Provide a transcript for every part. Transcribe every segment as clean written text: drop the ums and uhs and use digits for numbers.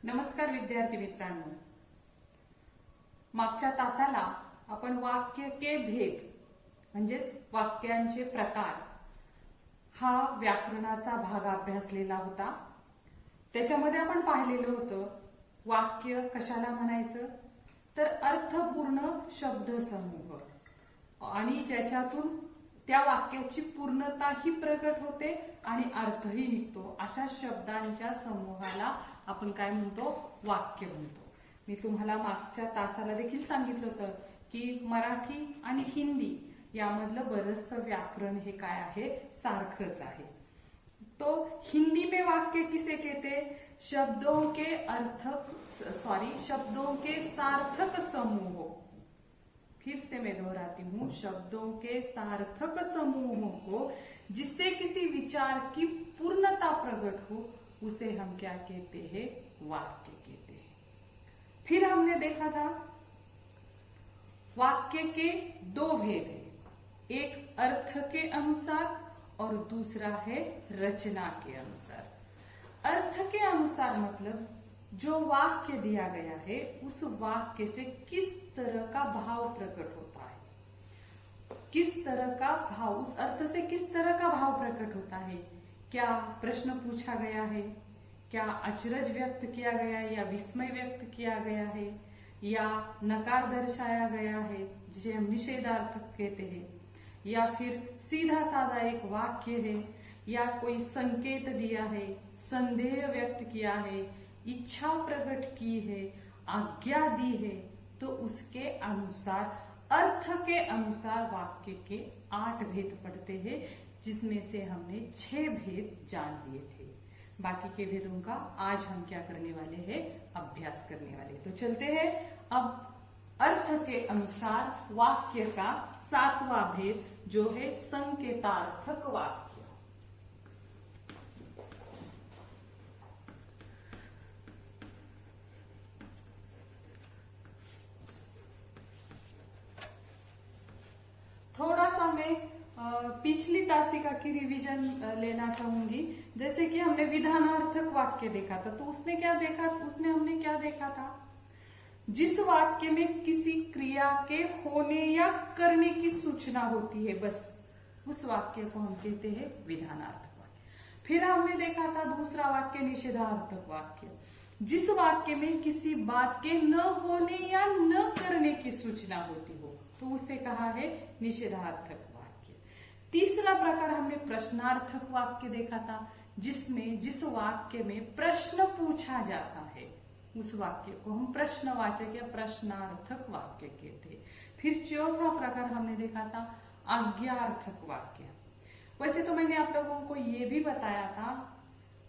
नमस्कार विद्यार्थी मित्रांनो, मागच्या तासाला आपण वाक्य के भेद म्हणजेच वाक्यांचे प्रकार हा व्याकरणाचा भाग अभ्यासलेला होता. त्याच्यामध्ये आपण पाहिलेलं होतं वाक्य कशाला म्हणायचं तर अर्थपूर्ण शब्दसमूह आणि ज्याच्यातून त्या वाक्याची पूर्णताही प्रकट होते आणि अर्थही निघतो अशा शब्दांच्या समूहाला आपण काय म्हणतो वाक्य म्हणतो. मी तुम्हाला मागच्या तासाला देखील सांगितलं होतं की मराठी आणि हिंदी यामधलं बरंचसं व्याकरण हे काय आहे सारखंच आहे. तो हिंदी में वाक्य किसे कहते शब्दों के सार्थक समूह. फिर से मैं दोहराती हूँ, शब्दों के सार्थक समूहों को जिससे किसी विचार की पूर्णता प्रकट हो उसे हम क्या कहते हैं वाक्य कहते हैं. फिर हमने देखा था वाक्य के दो भेद हैं, एक अर्थ के अनुसार और दूसरा है रचना के अनुसार. अर्थ के अनुसार मतलब जो वाक्य दिया गया है उस वाक्य से किस तरह का भाव प्रकट होता है, किस तरह का भाव, उस अर्थ से किस तरह का भाव प्रकट होता है. क्या प्रश्न पूछा गया है, क्या अचरज व्यक्त किया गया है या विस्मय व्यक्त किया गया है या नकार दर्शाया गया है जिसे हम निषेधार्थक कहते हैं, या फिर सीधा साधा एक वाक्य है या कोई संकेत दिया है, संदेह व्यक्त किया है, इच्छा प्रकट की है, आज्ञा दी है. तो उसके अनुसार अर्थ के अनुसार वाक्य के 8 भेद पढ़ते हैं जिसमें से हमने 6 भेद जान लिए थे. बाकी के भेदों का आज हम क्या करने वाले हैं अभ्यास करने वाले. तो चलते हैं अब अर्थ के अनुसार वाक्य का 7वां भेद जो है संकेतार्थक वाक्य. थोड़ा सा मैं पिछली तासिका की रिवीजन लेना चाहूंगी. जैसे कि हमने विधानार्थक वाक्य देखा था, तो उसने हमने क्या देखा था, जिस वाक्य में किसी क्रिया के होने या करने की सूचना होती है बस उस वाक्य को हम कहते हैं विधानार्थक वाक्य. फिर हमने देखा था दूसरा वाक्य निषेधार्थक वाक्य, जिस वाक्य में किसी बात के न होने या न करने की सूचना होती हो तो उसे कहा है निषेधार्थक वाक्य. तीसरा प्रकार हमने प्रश्नार्थक वाक्य देखा था, जिसमें जिस वाक्य में प्रश्न पूछा जाता है उस वाक्य को हम प्रश्नवाचक या प्रश्नार्थक वाक्य कहते हैं. फिर चौथा प्रकार हमने देखा था आज्ञार्थक वाक्य. वैसे तो मैंने आप लोगों को ये भी बताया था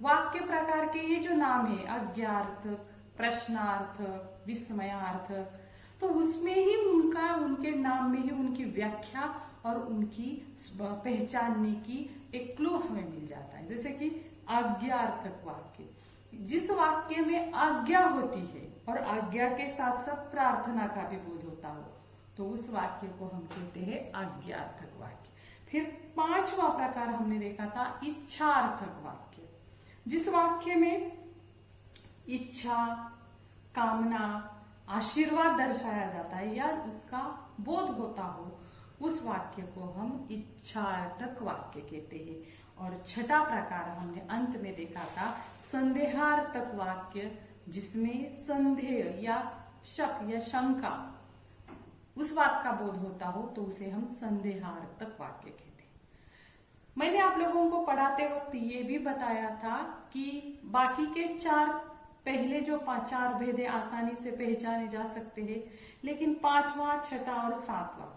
वाक्य प्रकार के ये जो नाम है आज्ञार्थक, प्रश्नार्थक, विस्मयार्थक, तो उसमें ही उनके नाम में ही उनकी व्याख्या और उनकी पहचानने की एक क्लू हमें मिल जाता है. जैसे कि आज्ञार्थक वाक्य, जिस वाक्य में आज्ञा होती है और आज्ञा के साथ साथ प्रार्थना का भी बोध होता हो तो उस वाक्य को हम कहते हैं आज्ञार्थक वाक्य. फिर 5वां प्रकार हमने देखा था इच्छार्थक वाक्य, जिस वाक्य में इच्छा, कामना, आशीर्वाद दर्शाया जाता है या उसका बोध होता हो उस वाक्य को हम इच्छार्थक वाक्य कहते हैं. और 6ठा प्रकार हमने अंत में देखा था संदेहार्थक वाक्य, जिसमें संदेह या शक या शंका उस बात का बोध होता हो तो उसे हम संदेहार्थक वाक्य कहते हैं. मैंने आप लोगों को पढ़ाते वक्त ये भी बताया था कि बाकी के 4 पहले जो 4 भेद आसानी से पहचाने जा सकते हैं, लेकिन 5वां, 6ठा और 7वां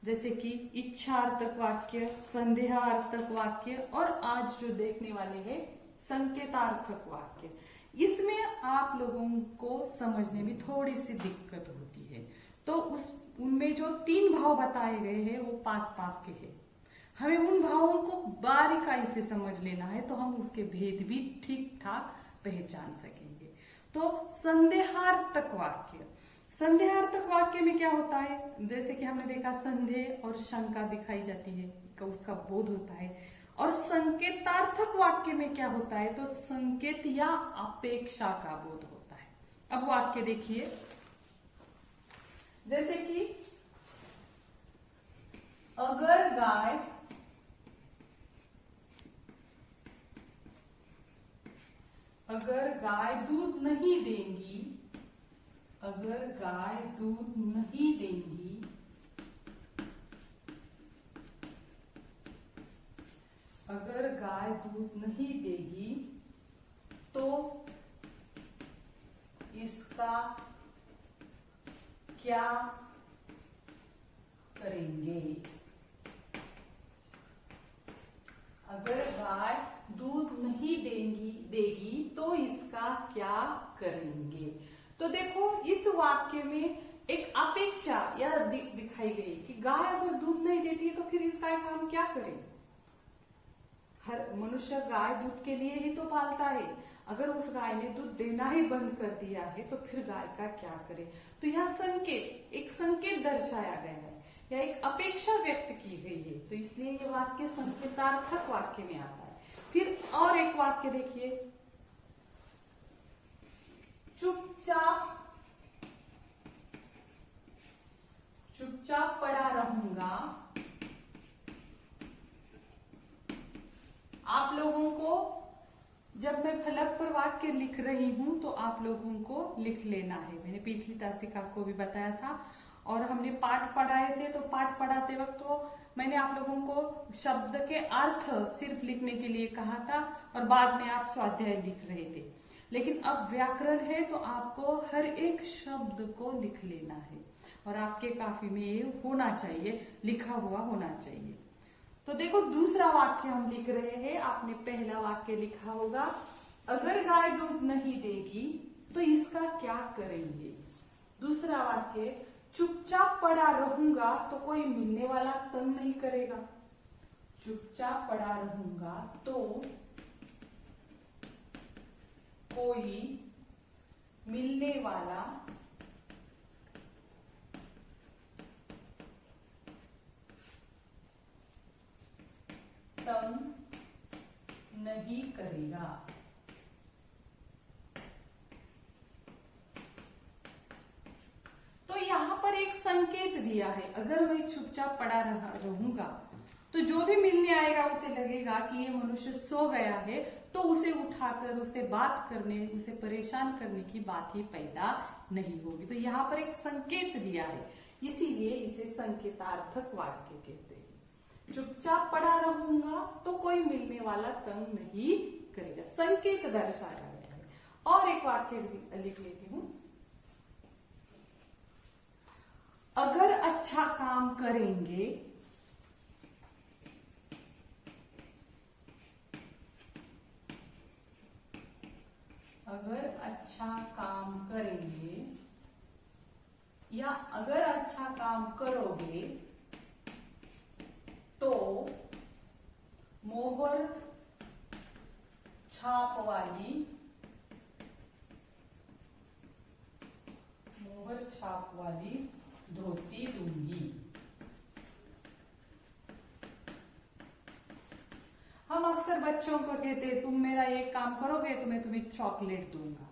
जैसे कि इच्छार्थक वाक्य, संदेहार्थक वाक्य और आज जो देखने वाले हैं संकेतार्थक वाक्य, इसमें आप लोगों को समझने में थोड़ी सी दिक्कत होती है. तो उनमें जो 3 भाव बताए गए हैं वो पास पास के हैं. हमें उन भावों को बारीकाई से समझ लेना है तो हम उसके भेद भी ठीक ठाक पहचान सकेंगे. तो संदेहार्थक वाक्य, संदेहार्थक वाक्य में क्या होता है, जैसे कि हमने देखा संदेह और शंका दिखाई जाती है, उसका बोध होता है. और संकेतार्थक वाक्य में क्या होता है, तो संकेत या अपेक्षा का बोध होता है. अब वाक्य देखिए, जैसे कि अगर गाय दूध नहीं देंगी, अगर गाय दूध नहीं देंगी, अगर गाय दूध नहीं देगी तो इसका क्या करेंगे। अगर गाय दूध नहीं देगी तो इसका क्या करेंगे। तो देखो इस वाक्य में एक अपेक्षा या दिखाई गई कि गाय अगर दूध नहीं देती है तो फिर इस गाय का हम क्या करें। हर मनुष्य गाय दूध के लिए ही तो पालता है, अगर उस गाय ने दूध देना ही बंद कर दिया है तो फिर गाय का क्या करे। तो यह संकेत, एक संकेत दर्शाया गया है या एक अपेक्षा व्यक्त की गई है, तो इसलिए ये वाक्य संकेतार्थक वाक्य में आता है। फिर और एक वाक्य देखिए, चुपचाप पड़ा रहूंगा। आप लोगों को जब मैं फलक पर वाक्य लिख रही हूं तो आप लोगों को लिख लेना है। मैंने पिछली तासिका को भी बताया था और हमने पाठ पढ़ाए थे, तो पाठ पढ़ाते वक्त तो मैंने आप लोगों को शब्द के अर्थ सिर्फ लिखने के लिए कहा था और बाद में आप स्वाध्याय लिख रहे थे। लेकिन अब व्याकरण है तो आपको हर एक शब्द को लिख लेना है और आपके काफी में ये होना चाहिए, लिखा हुआ होना चाहिए। तो देखो दूसरा वाक्य हम लिख रहे हैं, आपने पहला वाक्य लिखा होगा, अगर गाय दूध नहीं देगी तो इसका क्या करेंगे। दूसरा वाक्य, चुपचाप पड़ा रहूंगा तो कोई मिलने वाला तंग नहीं करेगा। चुपचाप पड़ा रहूंगा तो कोई मिलने वाला तंग नहीं करेगा। तो यहां पर एक संकेत दिया है, अगर मैं चुपचाप पड़ा रहूंगा तो जो भी मिलने आएगा उसे लगेगा कि ये मनुष्य सो गया है, तो उसे उठाकर उसे बात करने, उसे परेशान करने की बात ही पैदा नहीं होगी। तो यहाँ पर एक संकेत दिया है, इसीलिए इसे संकेतार्थक वाक्य कहते हैं। चुपचाप पड़ा रहूंगा तो कोई मिलने वाला तंग नहीं करेगा, संकेत दर्शाया गया है। और एक वाक्य लिख लेती हूं, अगर अच्छा काम करेंगे या अगर अच्छा काम करोगे तो मोहर छाप वाली धोती दूंगी। हम अक्सर बच्चों को कहते तुम मेरा ये काम करोगे तो मैं तुम्हें चॉकलेट दूंगा।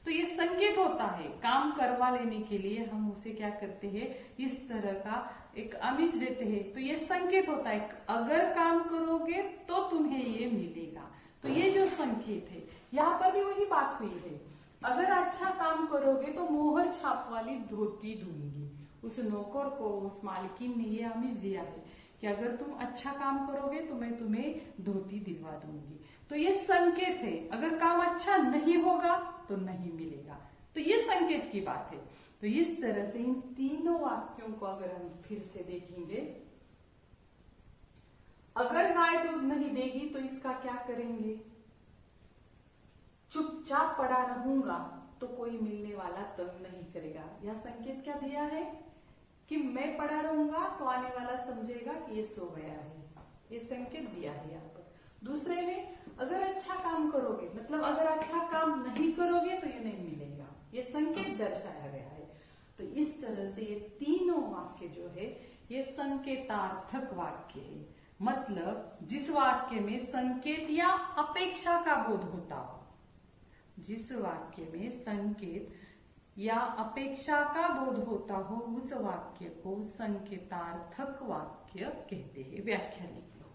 तो ये संकेत होता है, काम करवा लेने के लिए हम उसे क्या करते हैं, इस तरह का एक आमिष देते हैं। तो ये संकेत होता है, अगर काम करोगे तो तुम्हें ये मिलेगा। तो ये जो संकेत है, यहाँ पर भी वही बात हुई है, अगर अच्छा काम करोगे तो मोहर छाप वाली धोती दूंगी। उस नौकर को, उस मालकिन ने ये आमिष दिया है कि अगर तुम अच्छा काम करोगे तो मैं तुम्हें धोती दिलवा दूंगी। तो ये संकेत है, अगर काम अच्छा नहीं होगा तो नहीं मिलेगा। तो ये संकेत की बात है। तो इस तरह से इन तीनों वाक्यों को अगर हम फिर से देखेंगे, अगर गाय दूध नहीं देगी तो इसका क्या करेंगे, चुपचाप पड़ा रहूंगा तो कोई मिलने वाला तंग नहीं करेगा। यह संकेत क्या दिया है कि मैं पड़ा रहूंगा तो आने वाला समझेगा कि ये सो गया है, ये संकेत दिया है यहाँ पर। दूसरे में अगर अच्छा काम करोगे, मतलब अगर अच्छा काम नहीं करोगे तो ये नहीं मिलेगा, ये संकेत दर्शाया गया है। तो इस तरह से ये तीनों वाक्य जो है ये संकेतार्थक वाक्य है, मतलब जिस वाक्य में संकेत या अपेक्षा का बोध होता हो, जिस वाक्य में संकेत या अपेक्षा का बोध होता हो उस वाक्य को संकेतार्थक वाक्य कहते हैं। व्याख्या लिख लो।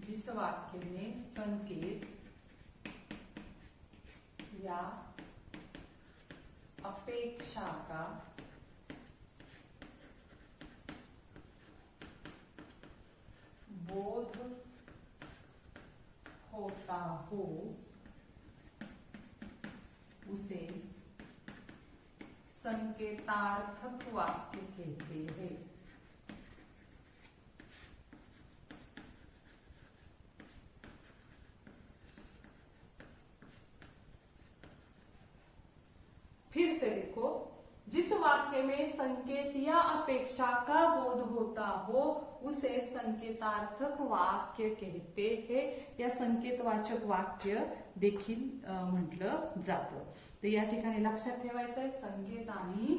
जिस वाक्य में संकेत या अपेक्षा का बोध होता हो उसे संकेतार्थक वाक्य कहते हैं। फिर से देखो, जिस वाक्य में संकेत या अपेक्षा का बोध होता हो उसे संकेतार्थक वाक्य कहते हैं या संकेतवाचक वाक्य देखील म्हटलं जातं। तर या ठिकाणी लक्षात ठेवायचं आहे संकेत आणि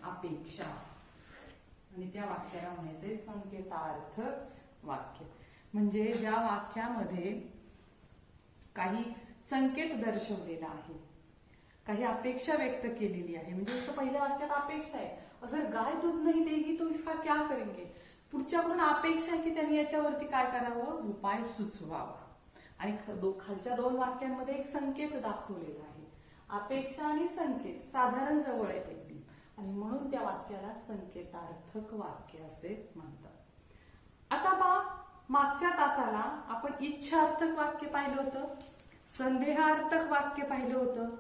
अपेक्षा, आणि त्या वाक्याला म्हणायचंय संकेतार्थक वाक्य। म्हणजे ज्या वाक्यामध्ये काही संकेत दर्शवलेला आहे, काही अपेक्षा व्यक्त केलेली आहे। म्हणजे जसं पहिल्या वाक्यात अपेक्षा आहे, अगर गाय दूध नहीं देगी तो इसका क्या करेंगे, पुढच्याकडून अपेक्षा आहे की त्यांनी याच्यावरती काय करावं, उपाय सुचवावा। आणि खालच्या दोन वाक्यांमध्ये एक संकेत दाखवलेला आहे, अपेक्षा आणि संकेत साधारण जवळ आहेत एकदम, आणि म्हणून त्या वाक्याला संकेतार्थक वाक्य असे म्हणतात। आता पहा, मागच्या तासाला आपण इच्छार्थक वाक्य पाहिलं होतं, संदेहार्थक वाक्य पाहिलं होतं,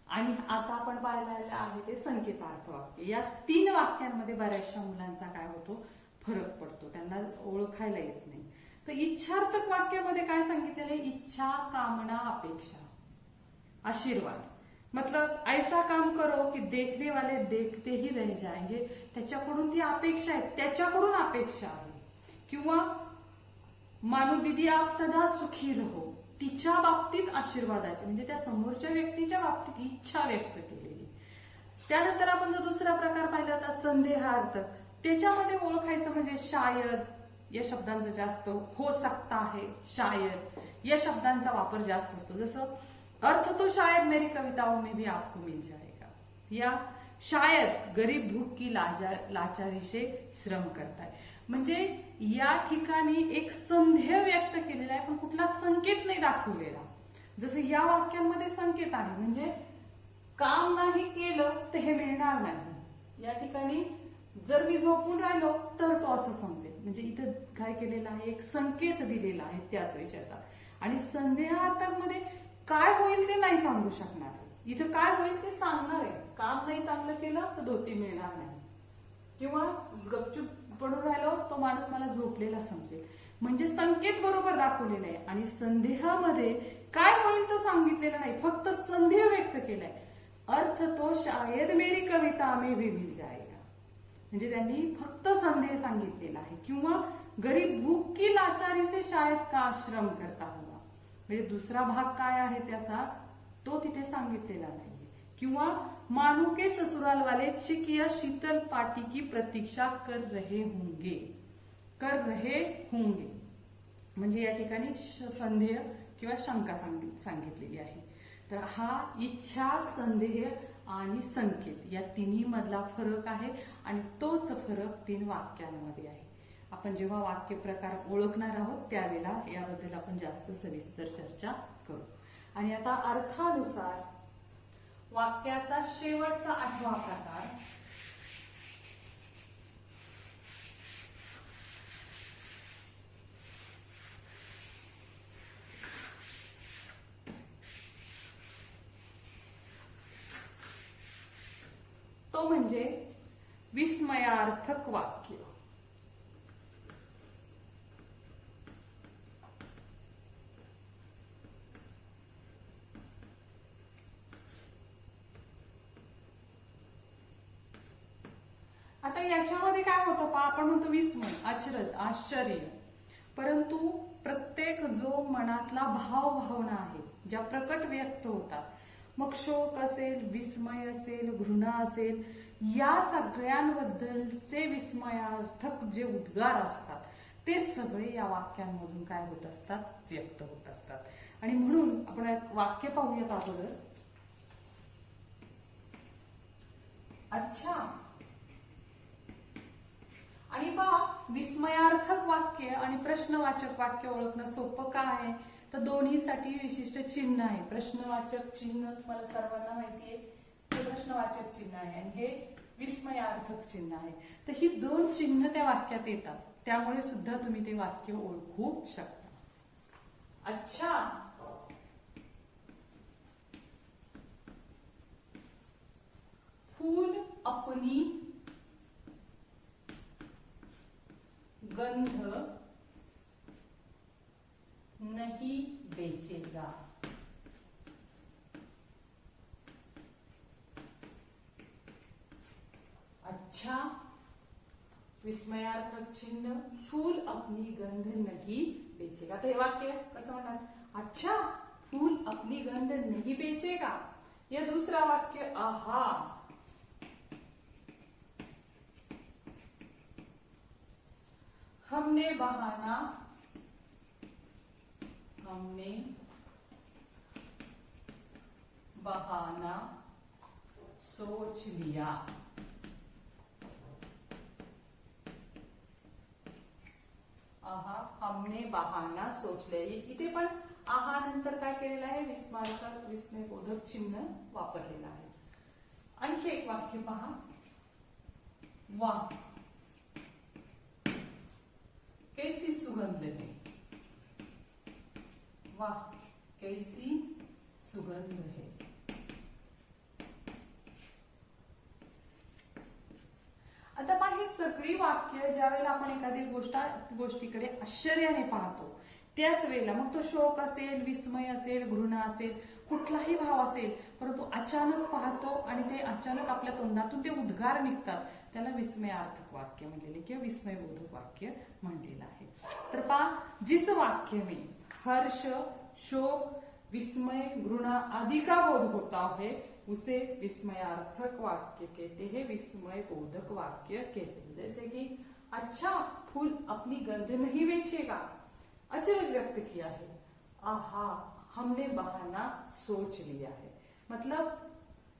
आणि आता आपण पाहिलेलं आहे ते संकेतार्थ वाक्य। या तीन वाक्यांमध्ये बऱ्याचशा मुलांचा काय होतो, फरक पडतो, त्यांना ओळखायला येत नाही। तर इच्छार्थक वाक्यामध्ये काय सांगितलेलं आहे, इच्छा, कामना, अपेक्षा, आशीर्वाद। मतलब ऐसा काम करो कि देखने वाले देखते ही रह जाएंगे, त्याच्याकडून ती अपेक्षा आहे, त्याच्याकडून अपेक्षा आहे। किंवा मानो दीदी आप सदा सुखी रहो, तिच्या बाबतीत आशीर्वादाची म्हणजे त्या समोरच्या व्यक्तीच्या बाबतीत इच्छा व्यक्त केलेली। त्यानंतर आपण जो दुसरा प्रकार पाहिला होता संदेहार्थ, त्याच्यामध्ये ओळखायचं म्हणजे शायद या शब्दांचा जास्त, हो सकता है, शायद या शब्दांचा वापर जास्त असतो। जसं अर्थ तो शायद मेरी कविताओं में भी आपको मिल जाएगा, या शायद गरीब भूख की लाचारी से श्रम करताय। म्हणजे या ठिकाणी एक संदेह व्यक्त केलेला आहे, पण कुठला संकेत नाही दाखवलेला। जसं या वाक्यांमध्ये संकेत आहे, म्हणजे काम नाही केलं तर हे मिळणार नाही। या ठिकाणी जर मी झोपून राहिलो तर तो असं समजेल, म्हणजे इथं काय केलेलं आहे, एक संकेत दिलेला आहे त्याच विषयाचा। आणि संदेहार्थक मध्ये काय होईल ते नाही सांगू शकणार, इथं काय होईल ते सांगणार आहे। काम नाही चांगलं केलं तर धोती मिळणार नाही, किंवा गपचूप पडून राहिलो तो माणूस मला झोपलेला समजेल। म्हणजे संकेत बरोबर दाखवलेला आहे, आणि संदेहामध्ये काय होईल तो सांगितलेला नाही, फक्त संदेह व्यक्त केलाय। अर्थ तो शायद मेरी कविता में भी मिल जाएगा, म्हणजे त्यांनी फक्त संदेह सांगितलेला आहे। किंवा गरीब भूख की लाचारी से शायद का आश्रम करता होगा, म्हणजे दुसरा भाग काय आहे त्याचा तो तिथे सांगितलेला नाहीये। किंवा मानू के ससुराल वाले चिक या शीतल पार्टी की प्रतीक्षा कर रहे होंगे, म्हणजे या ठिकाणी संदेह किंवा शंका सांगितलेली आहे। तर हा इच्छा, संदेह आणि संकेत या तिन्ही मधला फरक आहे, आणि तोच फरक तीन वाक्यांमध्ये आहे। आपण जेव्हा वाक्य प्रकार ओळखणार आहोत त्यावेळेला याबद्दल आपण जास्त सविस्तर चर्चा करू। आणि आता अर्थानुसार वाक्याचा शेवटचा 8वा प्रकार तो म्हणजे विस्मयार्थक वाक्य। आता याच्यामध्ये काय होतं पहा, आपण म्हणतो विस्मय, अचरज, आश्चर्य, परंतु प्रत्येक जो मनातला भाव भावना आहे ज्या प्रकट व्यक्त होतात, मग शोक असेल, विस्मय असेल, घृणा असेल, या सगळ्यांबद्दलचे विस्मयार्थक जे उद्गार असतात ते सगळे या वाक्यांमधून काय होत असतात, व्यक्त होत असतात. आणि म्हणून आपण एक वाक्य पाहूयात अगोदर. अच्छा. आणि पहा, विस्मयार्थक वाक्य आणि प्रश्नवाचक वाक्य ओळखणं सोपं का आहे, तर दोन्हीसाठी विशिष्ट चिन्ह आहे. प्रश्नवाचक चिन्ह तुम्हाला सर्वांना माहितीये, ते प्रश्नवाचक चिन्ह आहे आणि हे विस्मयार्थक चिन्ह आहे. तर ही दोन चिन्ह त्या वाक्यात येतात, त्यामुळे सुद्धा तुम्ही ते वाक्य ओळखू शकता. अच्छा. फूल अपनी गंध नहीं बेचेगा. अच्छा. विस्मयार्थक चिन्ह, फूल अपनी गंध नहीं बेचेगा. तर हे वाक्य कसं म्हणणार? अच्छा, फूल अपनी गंध नहीं बेचेगा. या दुसरा वाक्य, आहा, हमने बहाना सोच लिया. आहा, हमने बहाना सोच लिया. इथे पण आहा नंतर काय केलेलं आहे, विस्मयबोधक चिन्ह वापरलेलं आहे. आणखी एक वाक्य पहा. वाह, कैसी सुगंध है. वाह, कैसी सुगंध है. आता पहा, ही सगळी वाक्य ज्यावेळेला आपण एखादी गोष्टीकडे आश्चर्याने पाहतो, त्याच वेळेला मग तो शोक असेल, विस्मय असेल, घृणा असेल, कुठलाही भाव असेल, परंतु अचानक पाहतो आणि ते अचानक आपल्या तोंडातून ते उद्गार निघतात, त्याला विस्मयार्थक वाक्य म्हणलेले किंवा विस्मयबोधक वाक्य म्हणलेलं आहे. तर पहा, जिस वाक्य में हर्ष, शोक, विस्मय, घृणा आदि का बोध होता है उसे विस्मयार्थक वाक्य कहते हैं, विस्मय बोधक वाक्य कहते हैं. जैसे कि अच्छा, फूल अपनी गंध नहीं बेचेगा. अचरज व्यक्त किया है. आहा, हमने बहाना सोच लिया है. मतलब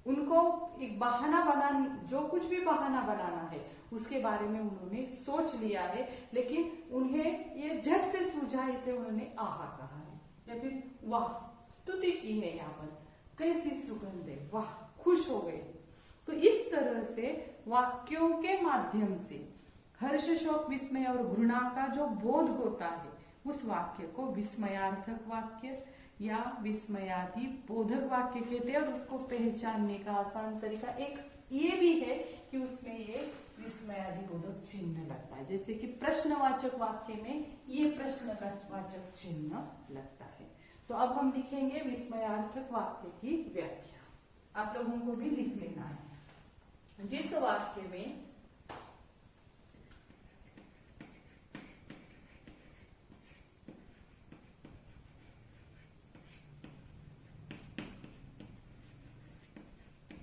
उनको एक बहाना जो कुछ भी बहाना बनाना है उसके बारे में उन्होंने सोच लिया है, लेकिन उन्हें ये झट से सूझा, इसे उन्होंने आहा कहा है. या फिर वाह, स्तुति की है यहाँ पर, कैसी सुगंध है, वाह, खुश हो गए. तो इस तरह से वाक्यों के माध्यम से हर्ष, शोक, विस्मय और घृणा का जो बोध होता है उस वाक्य को विस्मयार्थक वाक्य या विस्मयादि बोधक वाक्य कहते हैं. और उसको पहचानने का आसान तरीका एक ये भी है कि उसमें ये विस्मयादि बोधक चिन्ह लगता है. जैसे कि प्रश्नवाचक वाक्य में ये प्रश्नवाचक चिन्ह लगता है. तो अब हम लिखेंगे विस्मयार्थक वाक्य की व्याख्या. आप लोगों को भी लिख लेना है. जिस वाक्य में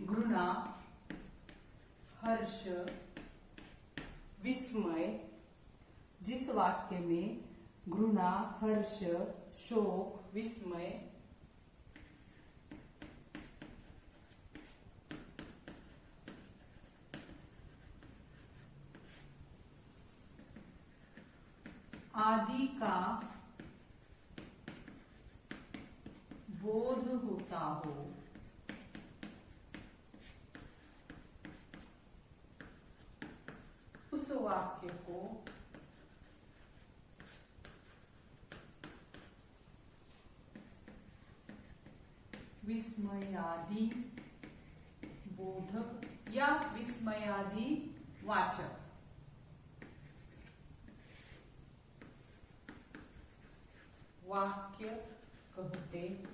घृणा, हर्ष, विस्मय, जिस वाक्य में घृणा, हर्ष, शोक, विस्मय, आदि का बोध होता हो, उस वाक्य को विस्मयादि बोधक या विस्मयादि वाचक वाक्य कहते हैं.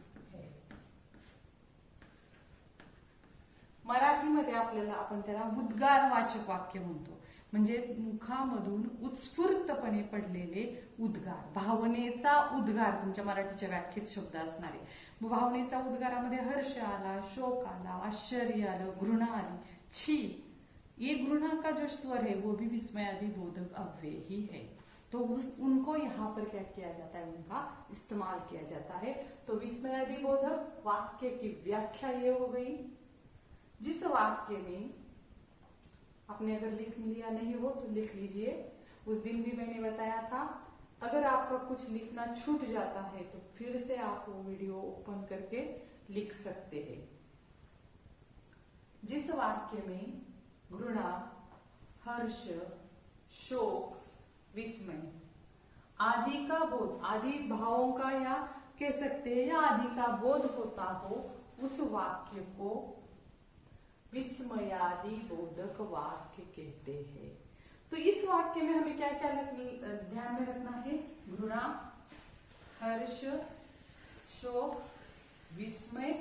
मराठीमध्ये आपल्याला आपण त्याला उद्गारवाचक वाक्य म्हणतो. म्हणजे मुखामधून उत्स्फूर्तपणे पडलेले उद्गार, भावनेचा उद्गार तुमच्या मराठीच्या व्याख्येत शब्द असणारे. भावनेचा उद्गारामध्ये हर्ष आला, शोक आला, आश्चर्य आलं, घृणा आली, छी, ये घृणा का जो स्वर है वो भी विस्मयादि बोधक अव्यय ही है. तो उनको यहाँ पर क्या किया जाता है, उनका इस्तेमाल किया जाता है. तो विस्मयादि बोधक वाक्य की व्याख्या ये हो गई. जिस वाक्य में आपने अगर लिख लिया नहीं हो तो लिख लीजिए. उस दिन भी मैंने बताया था, अगर आपका कुछ लिखना छूट जाता है तो फिर से आप वो वीडियो ओपन करके लिख सकते हैं. जिस वाक्य में घृणा, हर्ष, शोक, विस्मय आदि का बोध, आदि भावों का या कह सकते हैं या आदि का बोध होता हो, उस वाक्य को विस्मयादि बोधक वाक्य कहते हैं. तो इस वाक्य में हमें क्या क्या ध्यान में रखना है? घृणा, हर्ष, शोक, विस्मय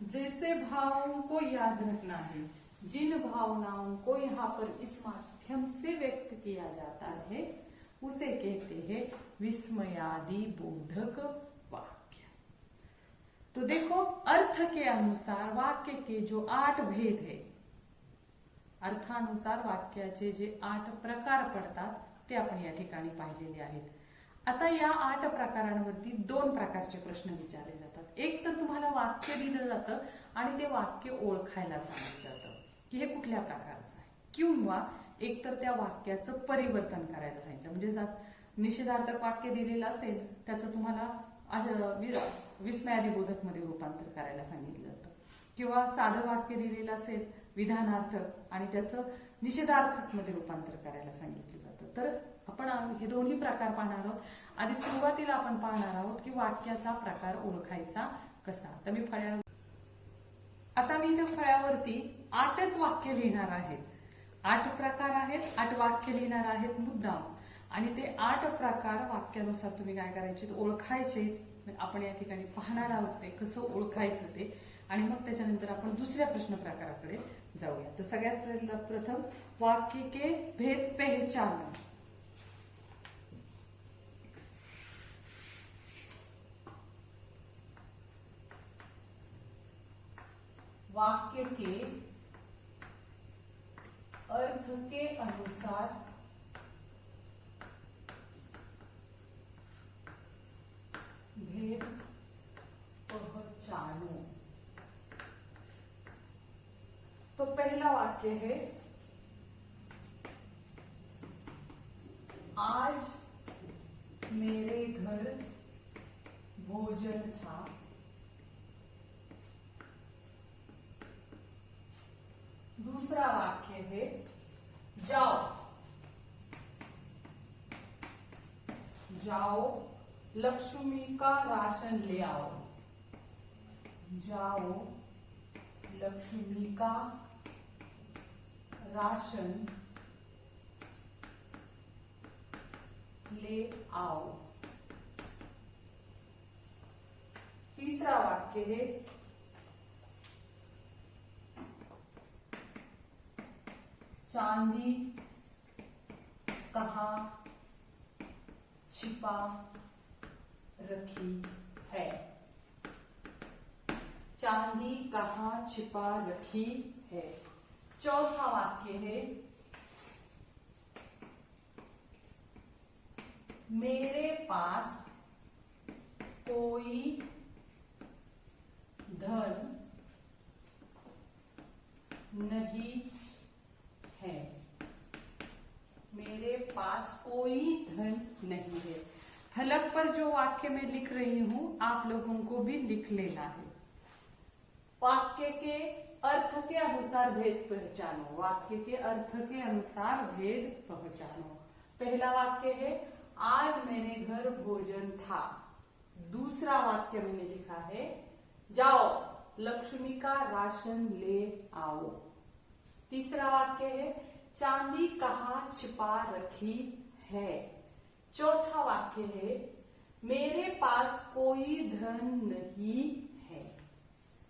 जैसे भावों को याद रखना है. जिन भावनाओं को यहाँ पर इस माध्यम से व्यक्त किया जाता है उसे कहते हैं विस्मयादि बोधक वाक्य. तो देखो, अर्थ के अनुसार वाक्य के जो 8 भेद है, अर्थानुसार वाक्याचे जे 8 प्रकार पडतात ते आपण या ठिकाणी पाहिलेले आहेत. आता या 8 प्रकारांवरती 2 प्रकारचे प्रश्न विचारले जातात. एक तर तुम्हाला वाक्य दिलं जातं आणि ते वाक्य ओळखायला सांगितलं जातं की हे कुठल्या प्रकारचं आहे, किंवा एक तर त्या वाक्याचं परिवर्तन करायला सांगितलं. म्हणजे निषेधार्थक वाक्य दिलेलं असेल त्याचं तुम्हाला विस्मयादि बोधक मध्ये रूपांतर करायला सांगितलं जातं, किंवा साधं वाक्य दिलेलं असेल विधानार्थक आणि त्याचं निषेधार्थक मध्ये रूपांतर करायला सांगितलं जातं. तर आपण हे दोन्ही प्रकार पाहणार आहोत. आधी सुरुवातीला आपण पाहणार आहोत की वाक्याचा प्रकार ओळखायचा कसा. आता मी त्या फळ्यावरती 8च वाक्य लिहिणार आहेत. 8 प्रकार आहेत, 8 वाक्य लिहिणार आहेत मुद्दाम, आणि ते 8 प्रकार वाक्यानुसार तुम्ही काय करायचे, ओळखायचे. आपण या ठिकाणी पाहणार आहोत ते कसं ओळखायचं ते, आणि मग त्याच्यानंतर आपण दुसऱ्या प्रश्न प्रकाराकडे जाऊया. तर सगळ्यात प्रथम वाक्य के भेद पहचानो. वाक्य के अर्थ के अनुसार भेद पहचानो. तो पहला वाक्य है, आज मेरे घर भोजन था. दूसरा वाक्य है, जाओ जाओ लक्ष्मी का राशन ले आओ. जाओ लक्ष्मी का राशन ले आओ. तीसरा वाक्य है, चांदी कहाँ छिपा रखी है. चांदी कहाँ छिपा रखी है. चौथा वाक्य है, मेरे पास कोई धन नहीं है. मेरे पास कोई धन नहीं है. फलक पर जो वाक्य मैं लिख रही हूं आप लोगों को भी लिख लेना है. वाक्य के अर्थ के अनुसार भेद पहचानो. वाक्य के अर्थ के अनुसार भेद पहचानो. पहला वाक्य है, आज मेरे घर भोजन था. दूसरा वाक्य मैंने लिखा है, जाओ लक्ष्मी का राशन ले आओ. तीसरा वाक्य है, चांदी कहाँ छिपा रखी है. चौथा वाक्य है, मेरे पास कोई धन नहीं है.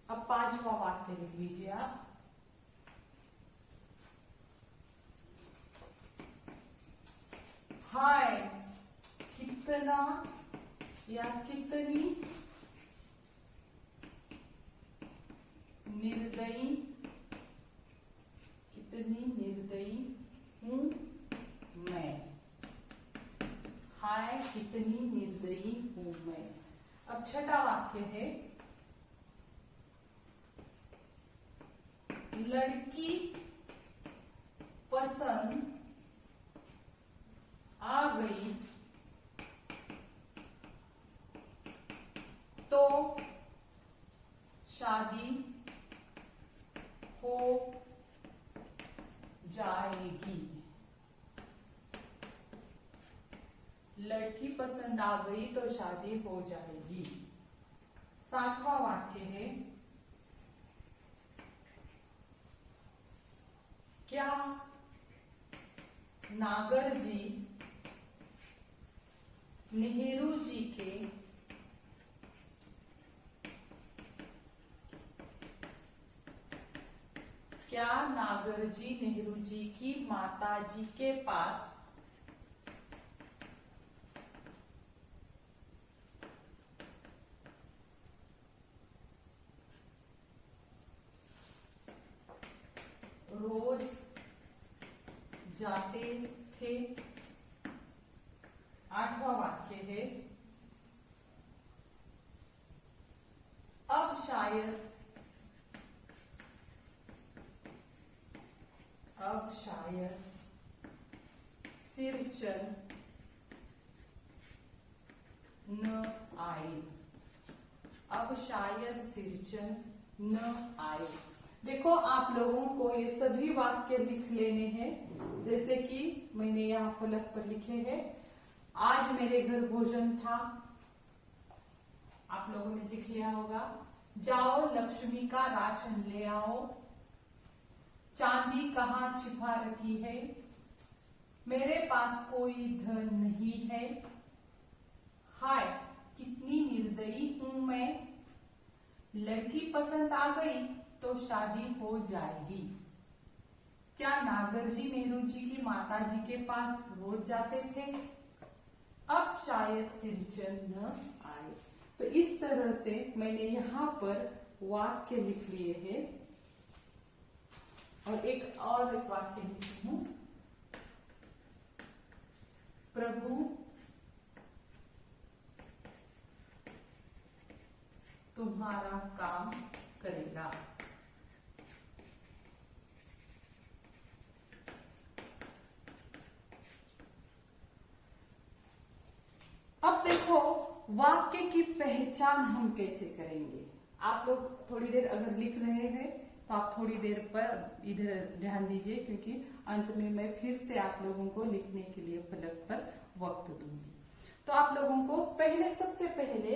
अब पांचवा वाक्य लिख लीजिए आप. हाय कितना या कितनी निर्दयी, कितनी निर्दयी हूं मैं। हाय कितनी निर्दयी हूं मैं। अब छठा वाक्य है, लड़की पसंद आ गई तो शादी हो जाएगी। लड़की पसंद आ गई तो शादी हो जाएगी। सातवां वाक्य है, क्या नागर जी नेहरू जी के क्या नागर जी नेहरू जी की माता जी के पास रोज जाते थे। आठवां वाक्य है, अब शायद सिरचन न आए। अब शायद सिरचन न आए। देखो आप लोगों को ये सभी वाक्य लिख लेने हैं, जैसे कि मैंने यहाँ फलक पर लिखे हैं। आज मेरे घर भोजन था, आप लोगों ने लिख लिया होगा। जाओ लक्ष्मी का राशन ले आओ। चांदी कहाँ छिपा रखी है। मेरे पास कोई धन नहीं है। हाय कितनी निर्दयी हूं मैं। लड़की पसंद आ गई तो शादी हो जाएगी। क्या नागर जी नेहरू जी की माता जी के पास रोज जाते थे। अब शायद सिरचन न आए। तो इस तरह से मैंने यहाँ पर वाक्य लिख लिए हैं। और एक वाक्य लिखती हूं, प्रभु तुम्हारा काम करेगा। अब देखो वाक्य की पहचान हम कैसे करेंगे। आप लोग थोड़ी देर अगर लिख रहे हैं तो आप थोड़ी देर पर इधर ध्यान दीजिए, क्योंकि अंत में मैं फिर से आप लोगों को लिखने के लिए फलक पर वक्त दूंगी। तो आप लोगों को सबसे पहले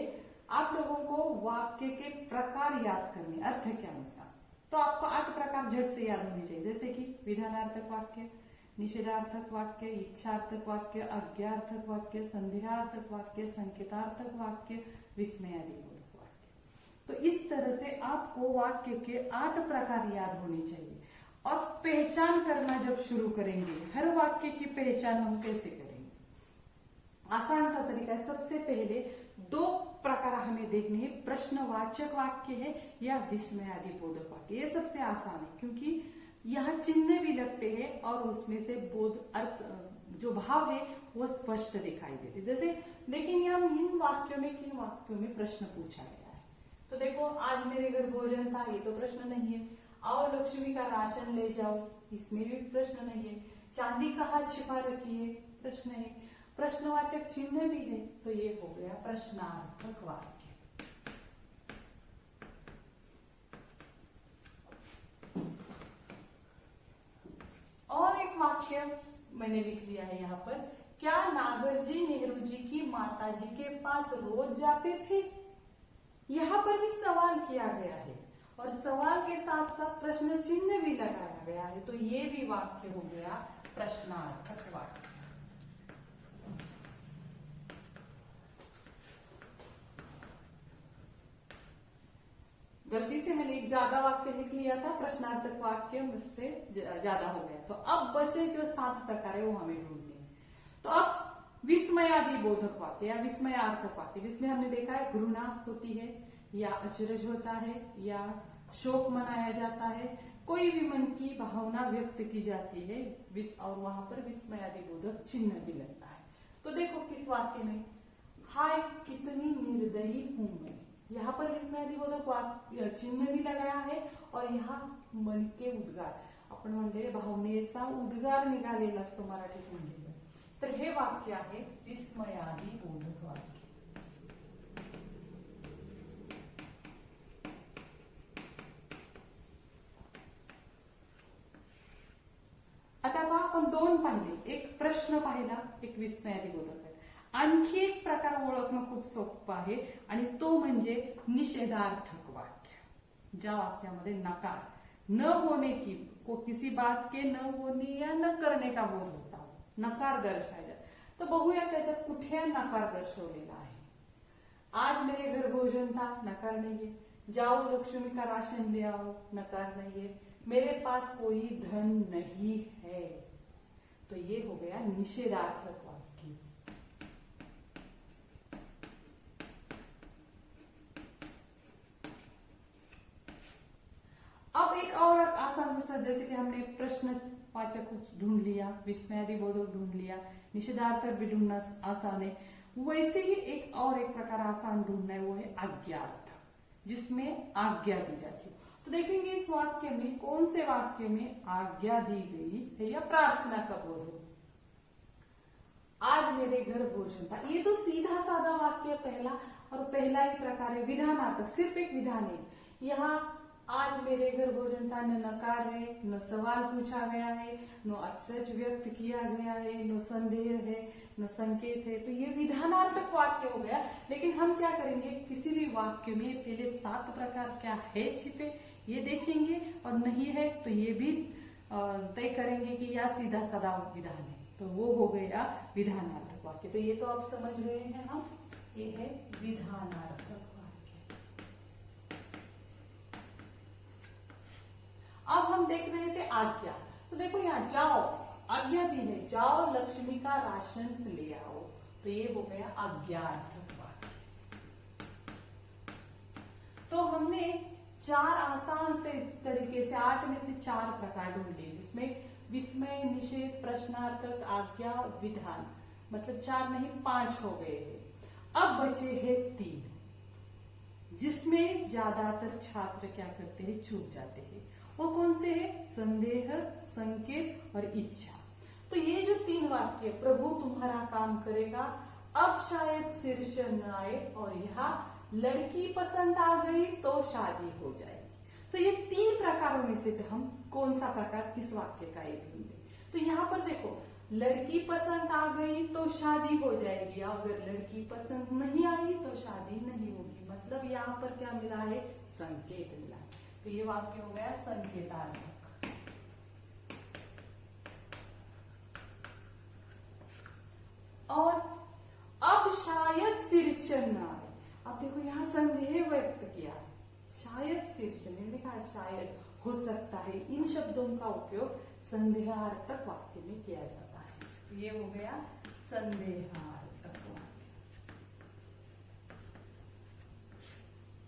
आप लोगों को वाक्य के प्रकार याद करने, अर्थ के अनुसार। तो आपको 8 प्रकार झट से याद होने चाहिए, जैसे कि विधानार्थक वाक्य, निषेधार्थक वाक्य, इच्छार्थक वाक्य, आज्ञार्थक वाक्य, संदेहार्थक वाक्य, संकेतार्थक वाक्य, विस्मयादिबोधक वाक्य। तो इस तरह से आपको वाक्य के 8 प्रकार याद होने चाहिए। और पहचान करना जब शुरू करेंगे, हर वाक्य की पहचान हम कैसे करेंगे, आसान सा तरीका है। सबसे पहले 2 प्रकार हमें देखने हैं, प्रश्नवाचक वाक्य है या विस्मयादिबोधक वाक्य। ये सबसे आसान है, क्योंकि यहाँ चिन्ह भी लगते हैं और उसमें से बोध अर्थ जो भाव है वो स्पष्ट दिखाई देते। जैसे देखेंगे हम किन वाक्यों में प्रश्न पूछा गया है। तो देखो आज मेरे घर भोजन था, ये तो प्रश्न नहीं है। आओ लक्ष्मी का राशन ले जाओ, इसमें भी प्रश्न नहीं है। चांदी कहाँ छिपा रखी है, प्रश्न है। प्रश्नवाचक चिन्ह भी है, तो ये हो गया प्रश्नार्थक वाक्य। और एक वाक्य मैंने लिख लिया है यहाँ पर, क्या नागर जी नेहरू जी की माता जी के पास रोज जाते थे। यहाँ पर भी सवाल किया गया है और सवाल के साथ साथ प्रश्न चिन्ह भी लगाया गया है, तो ये भी वाक्य हो गया प्रश्नार्थक वाक्य। गलती से मैंने एक ज्यादा वाक्य लिख लिया था, प्रश्नार्थक वाक्य मुझसे ज्यादा हो गया। तो अब बचे जो 7 प्रकार है वो हमें ढूंढने हैं। तो अब विस्मयादि बोधक वाक्य या विस्मयार्थक वाक्य, जिसमें हमने देखा है घृणा होती है या अचरज होता है या शोक मनाया जाता है, कोई भी मन की भावना व्यक्त की जाती है और वहां पर विस्मयादि बोधक चिन्ह भी लगता है। तो देखो किस वाक्य में, हाय कितनी निर्दयी हूं मैं, यहाँ पर विस्मयादि बोधक चिन्ह भी लगाया है और यहाँ मन के उद्गार, आपण म्हणले भावनेचा उद्गार निघालेला असतो मराठीत म्हणलेलं, तर हे वाक्य आहे विस्मयादि बोधक वाक्य। आता आपण दोन पाहिले, एक प्रश्न पाहिला, एक विस्मयादि बोधक आहे। आणखी एक प्रकार ओळखणं खूप सोपं आहे आणि तो म्हणजे निषेधार्थक वाक्य, ज्या वाक्यामध्ये नकार, न होने की, किसी बात के न होने या न करने का बोध होता हो, नकार दर्शायला। तर बघूया त्याच्यात कुठे नकार दर्शवलेला आहे। आज मेरे घर भोजन था, नकार नाहीये। जाओ लक्ष्मी का राशन ले आओ, नकार नाहीये। मेरे पास कोई धन नहीं है, तो ये हो गया निषेधार्थक वाक्य। अब एक और आसान सा, जैसे कि हमने प्रश्नवाचक ढूंढ लिया, विस्मयादि बोधक ढूंढ लिया, निषेधार्थक भी ढूंढना आसान है, वैसे ही एक प्रकार आसान ढूंढना है, वो है आज्ञार्थक, जिसमें आज्ञा दी जाती है। तो देखेंगे इस वाक्य में कौन से वाक्य में आज्ञा दी गई है या प्रार्थना का बोध हो। आज मेरे घर भोजन था, ये तो सीधा साधा वाक्य पहला, और पहला ही प्रकार है विधानार्थक, सिर्फ एक विधान है। यहाँ आज मेरे घर भोजन था, न नकार है, न सवाल पूछा गया है, न अचरज व्यक्त किया गया है, न संदेह है, न संकेत है, तो ये विधानार्थक वाक्य हो गया। लेकिन हम क्या करेंगे, किसी भी वाक्य में पहले 7 प्रकार क्या है छिपे ये देखेंगे, और नहीं है तो ये भी तय करेंगे कि या सीधा साधा विधान है, तो वो हो गया विधानार्थक वाक्य। तो ये तो आप समझ गए हैं हम, ये है विधानार्थक वाक्य। अब हम देख रहे थे आज्ञा, तो देखो यहाँ जाओ, आज्ञा दी है, जाओ लक्ष्मी का राशन ले आओ, तो ये हो गया आज्ञार्थक वाक्य। तो हमने 4 आसान से तरीके से 8 में से 4 प्रकार ढूंढ लिए, जिसमें विस्मय, निषेध, प्रश्नार्थक, आज्ञा, विधान, मतलब 4 नहीं 5 हो गए हैं। अब बचे हैं 3, जिसमें ज्यादातर छात्र क्या करते हैं, चूक जाते हैं। वो कौन से है, संदेह, संकेत और इच्छा। तो ये जो 3 वाक्य, प्रभु तुम्हारा काम करेगा, अब शायद शीर्ष न आए, और यहाँ लड़की पसंद आ गई तो शादी हो जाएगी। तो ये 3 प्रकारों में से हम कौन सा प्रकार किस वाक्य का एक ढूंढे। तो यहाँ पर देखो, लड़की पसंद आ गई तो शादी हो जाएगी, अगर लड़की पसंद नहीं आई तो शादी नहीं होगी, मतलब यहाँ पर क्या मिला है, संकेत मिला। तो ये वाक्य हो गया संकेतार्थक। और अब शायद सिरचन न आए, अब देखो यहाँ संदेह व्यक्त किया, शायद सिरचन ने कहा शायद, हो सकता है, इन शब्दों का उपयोग संदेहार्थक वाक्य में किया जाता है। तो ये हो गया संदेहार्थक वाक्य।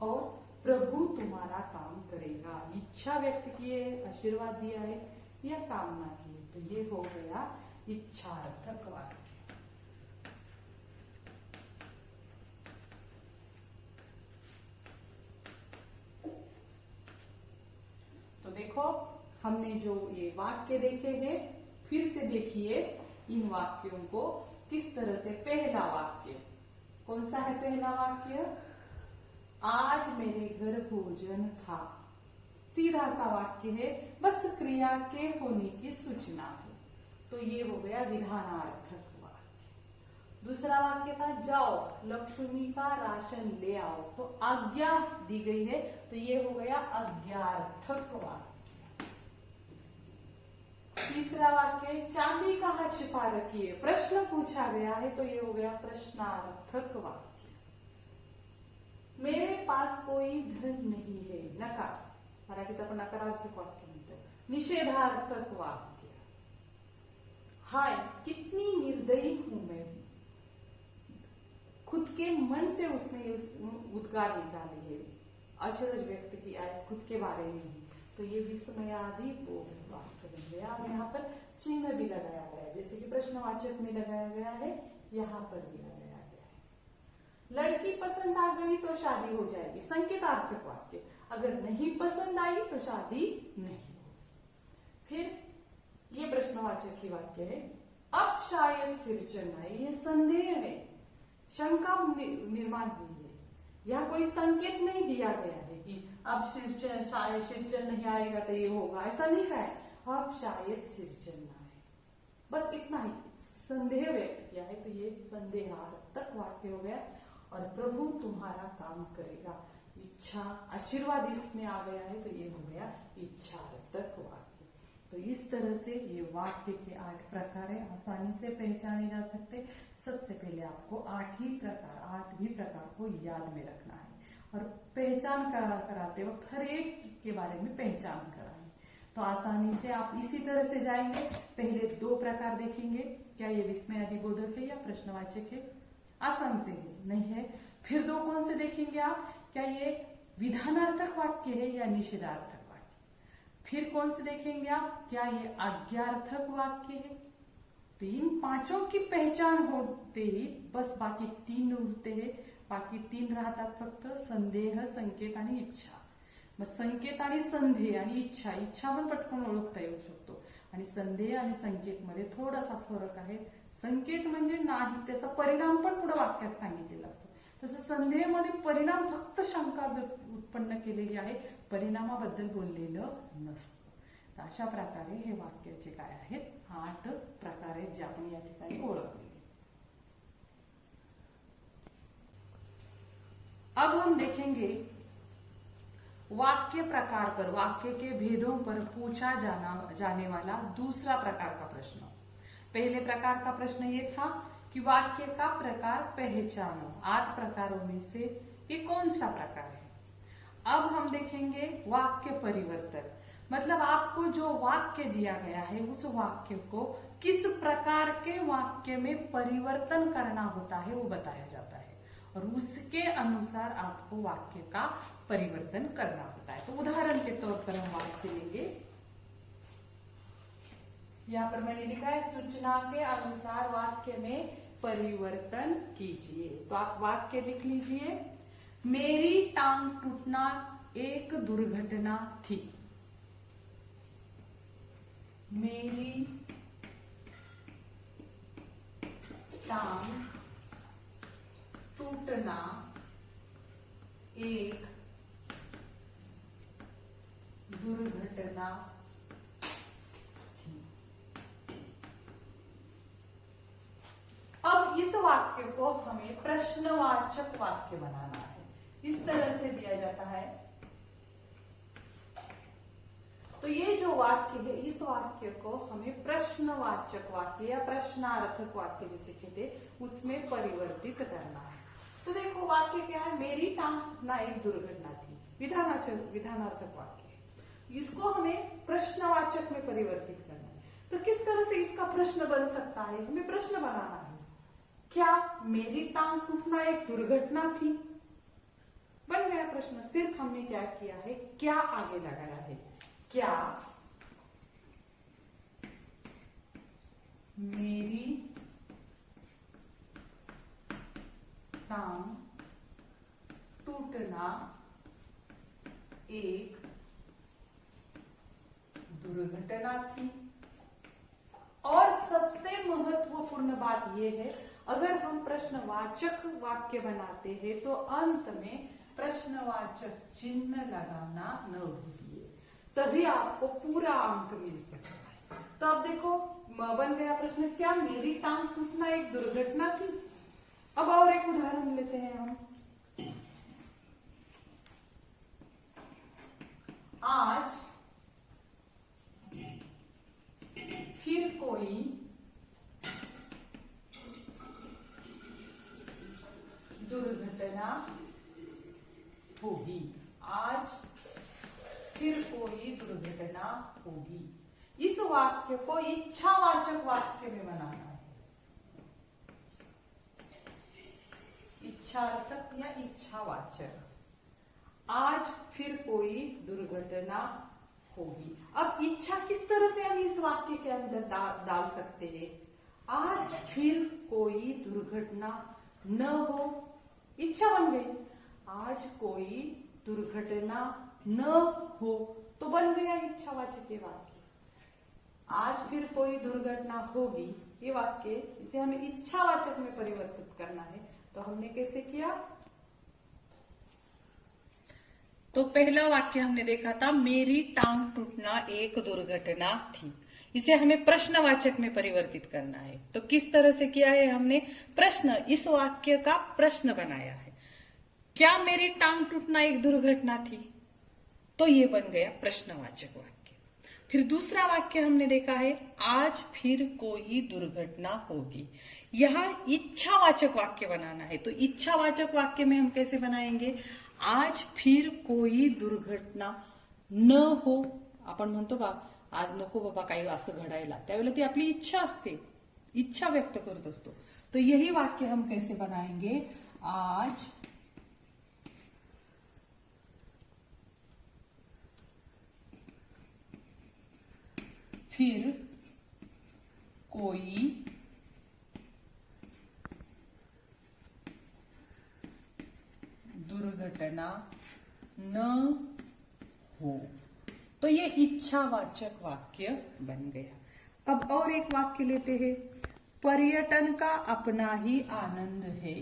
और प्रभु तुम्हारा काम करेगा, इच्छा व्यक्त की है, आशीर्वाद दिया है या कामना की है, तो ये हो गया इच्छार्थक वाक्य। तो देखो हमने जो ये वाक्य देखे हैं, फिर से देखिए इन वाक्यों को किस तरह से। पहला वाक्य कौन सा है, पहला वाक्य, आज मेरे घर भोजन था, सीधा सा वाक्य है, बस क्रिया के होने की सूचना है, तो ये हो गया विधानार्थक वाक्य। दूसरा वाक्य था, जाओ लक्ष्मी का राशन ले आओ, तो आज्ञा दी गई है, तो ये हो गया आज्ञार्थक वाक्य। तीसरा वाक्य, चांदी कहाँ छिपा रखी है, प्रश्न पूछा गया है, तो ये हो गया प्रश्नार्थक वाक्य। मेरे पास कोई धन नहीं है, नकार, मराठीत आपण नकारार्थक वाक्य म्हणतो। निषेधार्थक वाक्य, हाय कितनी निर्दयी हूं मैं, खुद के मन से उसने उद्गार निकाले है, अचरज व्यक्त किया है खुद के बारे में ही, तो ये विस्मयादि बोध वाक्य बन गया। और यहाँ पर चिन्ह भी लगाया गया है, जैसे कि प्रश्नवाचक में लगाया गया है, यहाँ पर भी लगाया गया है। लड़की पसंद आ गई तो शादी हो जाएगी, संकेतार्थक वाक्य। अगर नहीं पसंद आई तो शादी नहीं होगी। फिर ये प्रश्नवाचक ही वाक्य है। अब शायद सिरचन आए, ये संदेह है, शंका निर्माण हुई है, यह कोई संकेत नहीं दिया गया है कि अब शायद सिरचन नहीं आएगा तो ये होगा, ऐसा नहीं कहा है। अब शायद सिरचन ना आए, बस इतना ही संदेह व्यक्त किया है, तो ये संदेहार्थक वाक्य हो गया। और प्रभु तुम्हारा काम करेगा, इच्छा आशीर्वाद इसमें आ गया है, तो ये हो गया इच्छार्थक वाक्य। तो इस तरह से ये वाक्य के 8 प्रकार है, आसानी से पहचाने जा सकते। सबसे पहले आपको 8 भी प्रकार को याद में रखना है, और पहचान कराते वक्त हर एक के बारे में पहचान कराएं, तो आसानी से आप इसी तरह से जाएंगे। पहले 2 प्रकार देखेंगे, क्या ये विस्मयादि बोधक है या प्रश्नवाचक है, आसान से है, नहीं है। फिर 2 कौन से देखेंगे आप, क्या ये विधानार्थक वाक्य है या निषेधार्थक वाक्य। फिर कौन से देखेंगे आप, क्या ये आज्ञार्थक वाक्य है। तो इन 5 की पहचान होते ही बस बाकी 3 उरते हैं, बाकी 3 राहतात फक्त संदेह, संकेत आणि इच्छा। मग संकेत आणि संदेह आणि इच्छा पण पटकन ओळखता येऊ शकतो, आणि संदेह आणि संकेत मध्ये थोडासा फरक आहे। संकेत म्हणजे नाही, त्याचा परिणाम पण पुढे वाक्यात सांगितलेला असतो, तसं संदेह मध्ये परिणाम फक्त शंका उत्पन्न केलेली आहे, परिणामाबद्दल बोललेलं नसतं। तर अशा प्रकारे हे वाक्याचे काय आहेत, 8 प्रकार आहेत जे आपण या ठिकाणी ओळखले। अब हम देखेंगे वाक्य प्रकार पर, वाक्य के भेदों पर पूछा जाने वाला दूसरा प्रकार का प्रश्न। पहले प्रकार का प्रश्न ये था कि वाक्य का प्रकार पहचानो, 8 प्रकारों में से ये कौन सा प्रकार है। अब हम देखेंगे वाक्य परिवर्तन, मतलब आपको जो वाक्य दिया गया है उस वाक्य को किस प्रकार के वाक्य में परिवर्तन करना होता है वो बताया जाता है, और उसके अनुसार आपको वाक्य का परिवर्तन करना होता है। तो उदाहरण के तौर पर हम वाक्य लेंगे, यहाँ पर मैंने लिखा है सूचना के अनुसार वाक्य में परिवर्तन कीजिए। तो आप वाक्य लिख लीजिए, मेरी टांग टूटना एक दुर्घटना थी। मेरी टांग टूटना एक दुर्घटना थी। अब इस वाक्य को हमें प्रश्नवाचक वाक्य बनाना है, इस तरह से दिया जाता है। तो ये जो वाक्य है, इस वाक्य को हमें प्रश्नवाचक वाक्य या प्रश्नार्थक वाक्य जिसे कहते उसमें परिवर्तित करना है। तो देखो वाक्य क्या है, मेरी टांग टूटना एक दुर्घटना थी, विधानार्थक वाक्य है। इसको हमें प्रश्नवाचक में परिवर्तित करना है। तो किस तरह से इसका प्रश्न बन सकता है, हमें प्रश्न बनाना है। क्या मेरी टांग टूटना एक दुर्घटना थी, बन गया प्रश्न। सिर्फ हमने क्या किया है, क्या आगे लगाया है, क्या मेरी टांग टूटना एक दुर्घटना थी। और सबसे महत्वपूर्ण बात यह है, अगर हम प्रश्नवाचक वाक्य बनाते हैं तो अंत में प्रश्नवाचक चिन्ह लगाना न भूलिए, तभी आपको पूरा अंक मिल सकता है। तो अब देखो बन गया प्रश्न, क्या मेरी टांग टूटना एक दुर्घटना थी। अब और एक उदाहरण लेते हैं हम। आज फिर कोई दुर्घटना होगी। आज फिर कोई दुर्घटना होगी। इस वाक्य को इच्छावाचक वाक्य में बनाना है। इच्छार्थक या इच्छावाचक। आज फिर कोई दुर्घटना होगी। अब इच्छा किस तरह से हम इस वाक्य के अंदर डाल सकते हैं? आज फिर कोई दुर्घटना न हो, इच्छा बन गई। आज कोई दुर्घटना न हो तो बन गया इच्छावाचक ये वाक्य। आज फिर कोई दुर्घटना होगी ये वाक्य, इसे हमें इच्छावाचक में परिवर्तित करना है। तो हमने कैसे किया? तो पहला वाक्य हमने देखा था, मेरी टांग टूटना एक दुर्घटना थी। इसे हमें प्रश्नवाचक में परिवर्तित करना है। तो किस तरह से किया है हमने? प्रश्न, इस वाक्य का प्रश्न बनाया है। क्या मेरी टांग टूटना एक दुर्घटना थी? तो ये बन गया प्रश्नवाचक वाक्य। फिर दूसरा वाक्य हमने देखा है, आज फिर कोई दुर्घटना होगी। यहां इच्छावाचक वाक्य बनाना है। तो इच्छावाचक वाक्य में हम कैसे बनाएंगे? आज फिर कोई दुर्घटना न हो। आपण म्हणतो बा आज नको बाबा काही असं घडायला, त्यावेळेला ती आपली इच्छा असते, इच्छा व्यक्त करत असतो। तो यही वाक्य हम कैसे बनाएंगे? आज फिर कोई दुर्घटना न हो। तो ये इच्छावाचक वाक्य बन गया। अब और एक वाक्य लेते हैं, पर्यटन का अपना ही आनंद है।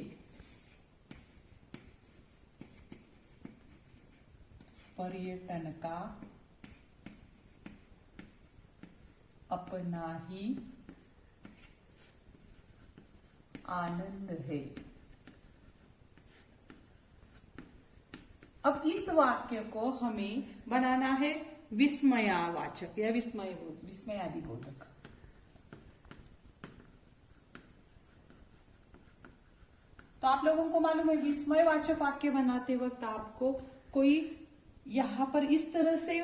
पर्यटन का अपना ही आनंद है। अब इस वाक्य को हमें बनाना है विस्मयावाचक या विस्मयादि बोधक। तो आप लोगों को मालूम है विस्मयवाचक वाक्य बनाते वक्त आपको कोई यहाँ पर इस तरह से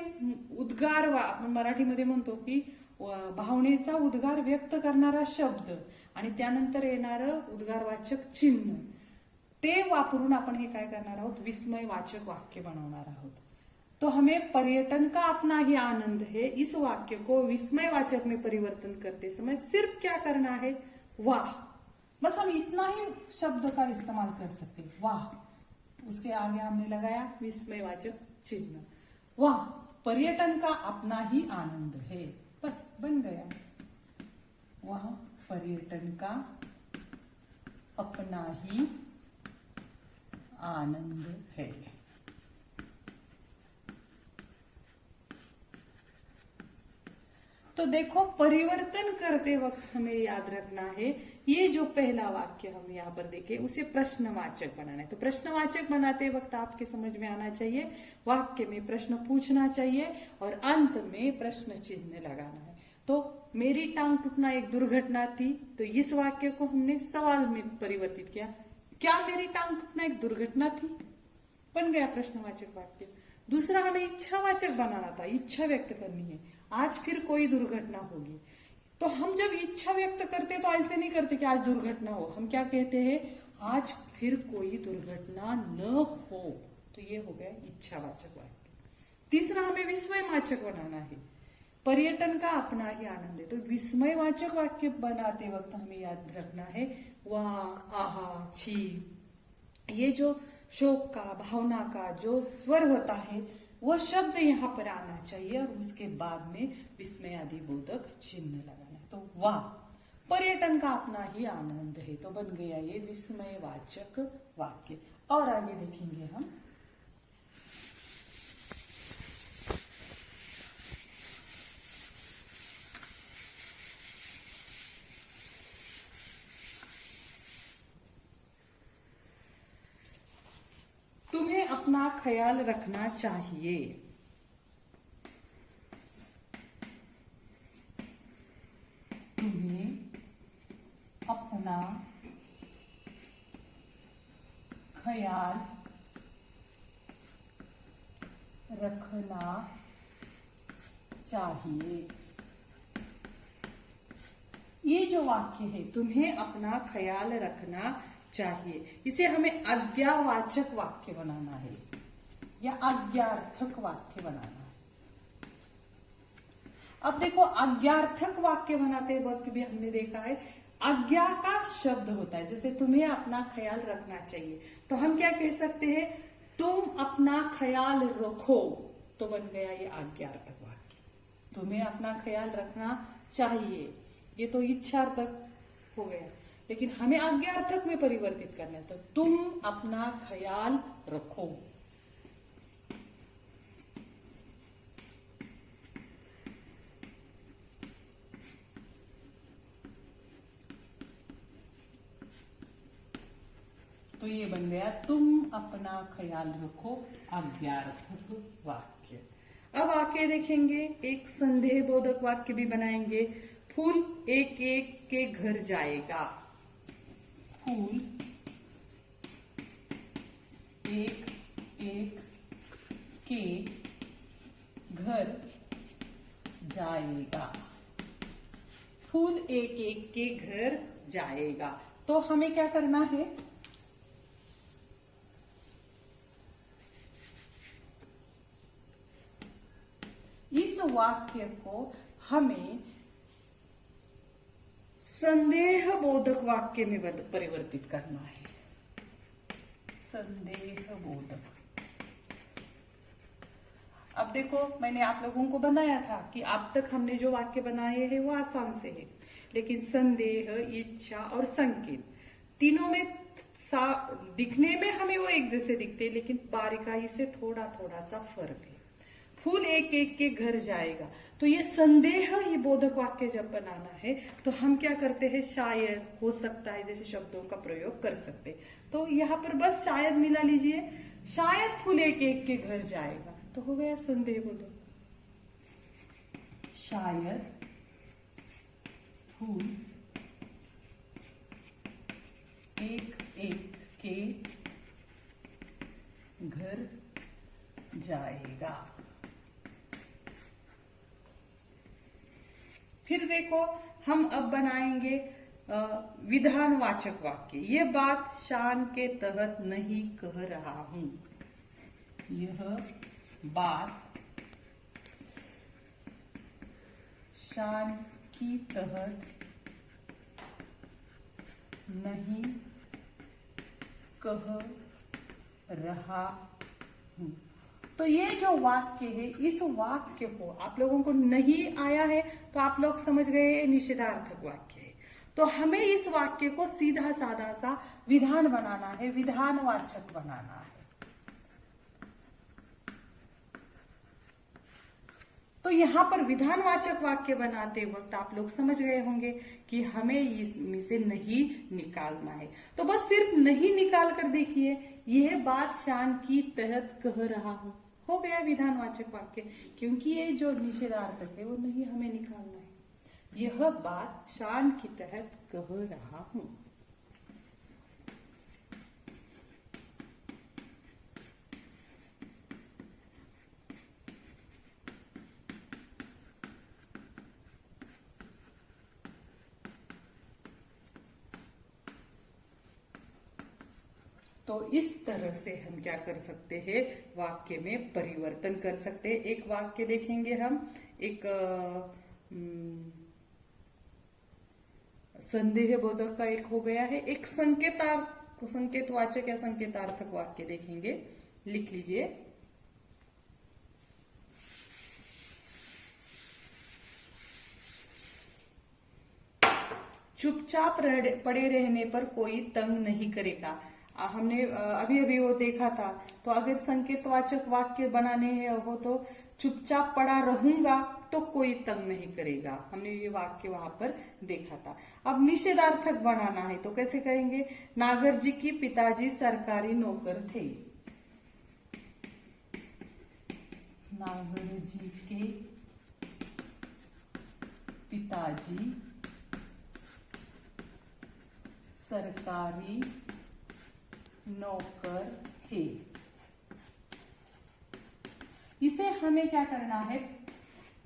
उद्गार, आपण मराठीमध्ये म्हणतो की भावनेचा उद्गार व्यक्त करणारा शब्द आणि त्यानंतर येणारं उद्गारवाचक चिन्ह, ते वापरून आपण हे काय करणार आहोत? विस्मयवाचक वाक्य बनवणार आहोत। तो हमें पर्यटन का अपना ही आनंद है, इस वाक्य को विस्मयवाचक में परिवर्तन करते समय सिर्फ क्या करना है? वाह। बस हम इतना ही शब्द का इस्तेमाल कर सकते हैं, वाह। उसके आगे हमने लगाया विस्मयवाचक चिन्ह, वाह पर्यटन का अपना ही आनंद है। बस बन गया, वह पर्यटन का अपना ही आनंद है। तो देखो, परिवर्तन करते वक्त हमें याद रखना है, ये जो पहला वाक्य हम यहाँ पर देखे उसे प्रश्नवाचक बनाना है। तो प्रश्नवाचक बनाते वक्त आपके समझ में आना चाहिए, वाक्य में प्रश्न पूछना चाहिए और अंत में प्रश्न चिन्ह लगाना है। तो मेरी टांग टूटना एक दुर्घटना थी, तो इस वाक्य को हमने सवाल में परिवर्तित किया, क्या मेरी टांग टूटना एक दुर्घटना थी? बन गया प्रश्नवाचक वाक्य। दूसरा हमें इच्छावाचक बनाना था, इच्छा व्यक्त करनी है, आज फिर कोई दुर्घटना होगी। तो हम जब इच्छा व्यक्त करते तो ऐसे नहीं करते कि आज दुर्घटना हो, हम क्या कहते हैं? आज फिर कोई दुर्घटना न हो। तो ये हो गया इच्छावाचक वाक्य। तीसरा हमें विस्मयवाचक बनाना है, पर्यटन का अपना ही आनंद है। तो विस्मयवाचक वाक्य बनाते वक्त हमें याद रखना है, वाह, आहा, छी, ये जो शोक का, भावना का जो स्वर होता है वो शब्द यहाँ पर आना चाहिए और उसके बाद में विस्मयादि बोधक चिन्ह लगाना है। तो वाह पर्यटन का अपना ही आनंद है, तो बन गया ये विस्मयवाचक वाक्य। और आगे देखेंगे हम। तुम्हें अपना ख्याल रखना चाहिए। तुम्हें अपना ख्याल रखना चाहिए। ये जो वाक्य है, तुम्हें अपना ख्याल रखना चाहिए। इसे हमें आज्ञावाचक वाक्य बनाना है या आज्ञार्थक वाक्य बनाना है। अब देखो, आज्ञार्थक वाक्य बनाते वक्त भी हमने देखा है आज्ञा का शब्द होता है, जैसे तुम्हें अपना ख्याल रखना चाहिए, तो हम क्या कह सकते हैं, तुम अपना ख्याल रखो, तो बन गया ये आज्ञार्थक वाक्य। तुम्हें अपना ख्याल रखना चाहिए, ये तो इच्छार्थक हो गया, लेकिन हमें आज्ञार्थक में परिवर्तित करना है, तो तुम अपना ख्याल रखो। तो ये बन गया तुम अपना ख्याल रखो, आज्ञार्थक वाक्य। अब आके देखेंगे एक संदेह बोधक वाक्य भी बनाएंगे। फूल एक एक के घर जाएगा। फूल एक एक के घर जाएगा। फूल एक एक के घर जाएगा। तो हमें क्या करना है, इस वाक्य को हमें संदेह बोधक वाक्य में परिवर्तित करना है। संदेह बोधक। अब देखो, मैंने आप लोगों को बनाया था कि अब तक हमने जो वाक्य बनाए हैं वो आसान से है, लेकिन संदेह, इच्छा और संकेत तीनों में दिखने में हमें वो एक जैसे दिखते हैं, लेकिन बारीकाई से थोड़ा थोड़ा सा फर्क है। फूल एक एक के घर जाएगा, तो ये संदेह ही बोधक वाक्य जब बनाना है तो हम क्या करते हैं, शायद, हो सकता है जैसे शब्दों का प्रयोग कर सकते हैं। तो यहाँ पर बस शायद मिला लीजिए, शायद फूल एक एक के घर जाएगा, तो हो गया संदेह बोधक। शायद फूल एक एक के घर जाएगा। फिर देखो, हम अब बनाएंगे विधानवाचक वाक्य। ये बात शान के तहत नहीं कह रहा हूं। यह बात शान की तहत नहीं कह रहा हूं। तो ये जो वाक्य है, इस वाक्य को आप लोगों को नहीं आया है तो आप लोग समझ गए निषेधार्थक वाक्य है। तो हमें इस वाक्य को सीधा साधा सा विधान बनाना है, विधानवाचक बनाना है। तो यहाँ पर विधानवाचक वाक्य बनाते वक्त आप लोग समझ गए होंगे कि हमें इसमें से नहीं निकालना है। तो बस सिर्फ नहीं निकाल कर देखिए, यह बात शान की तहत कह रहा हूं, हो गया विधानवाचक वाक्य, क्योंकि ये जो निषेधार्थक है वो नहीं हमें निकालना है। यह बात शान की तहत कह रहा हूं। तो इस तरह से हम क्या कर सकते हैं, वाक्य में परिवर्तन कर सकते हैं। एक वाक्य देखेंगे हम, एक संदेह बोधक का एक हो गया है, एक संकेतवाचक या संकेतार्थक वाक्य देखेंगे। लिख लीजिए, चुपचाप पड़े रहने पर कोई तंग नहीं करेगा। हमने अभी अभी वो देखा था। तो अगर संकेतवाचक वाक्य बनाने हो तो चुपचाप पड़ा रहूंगा तो कोई तंग नहीं करेगा, हमने ये वाक्य वहां पर देखा था। अब निषेधार्थक बनाना है तो कैसे करेंगे, नागर जी के पिताजी सरकारी नौकर थे। नागर जी के पिताजी सरकारी नौकर थे। इसे हमें क्या करना है,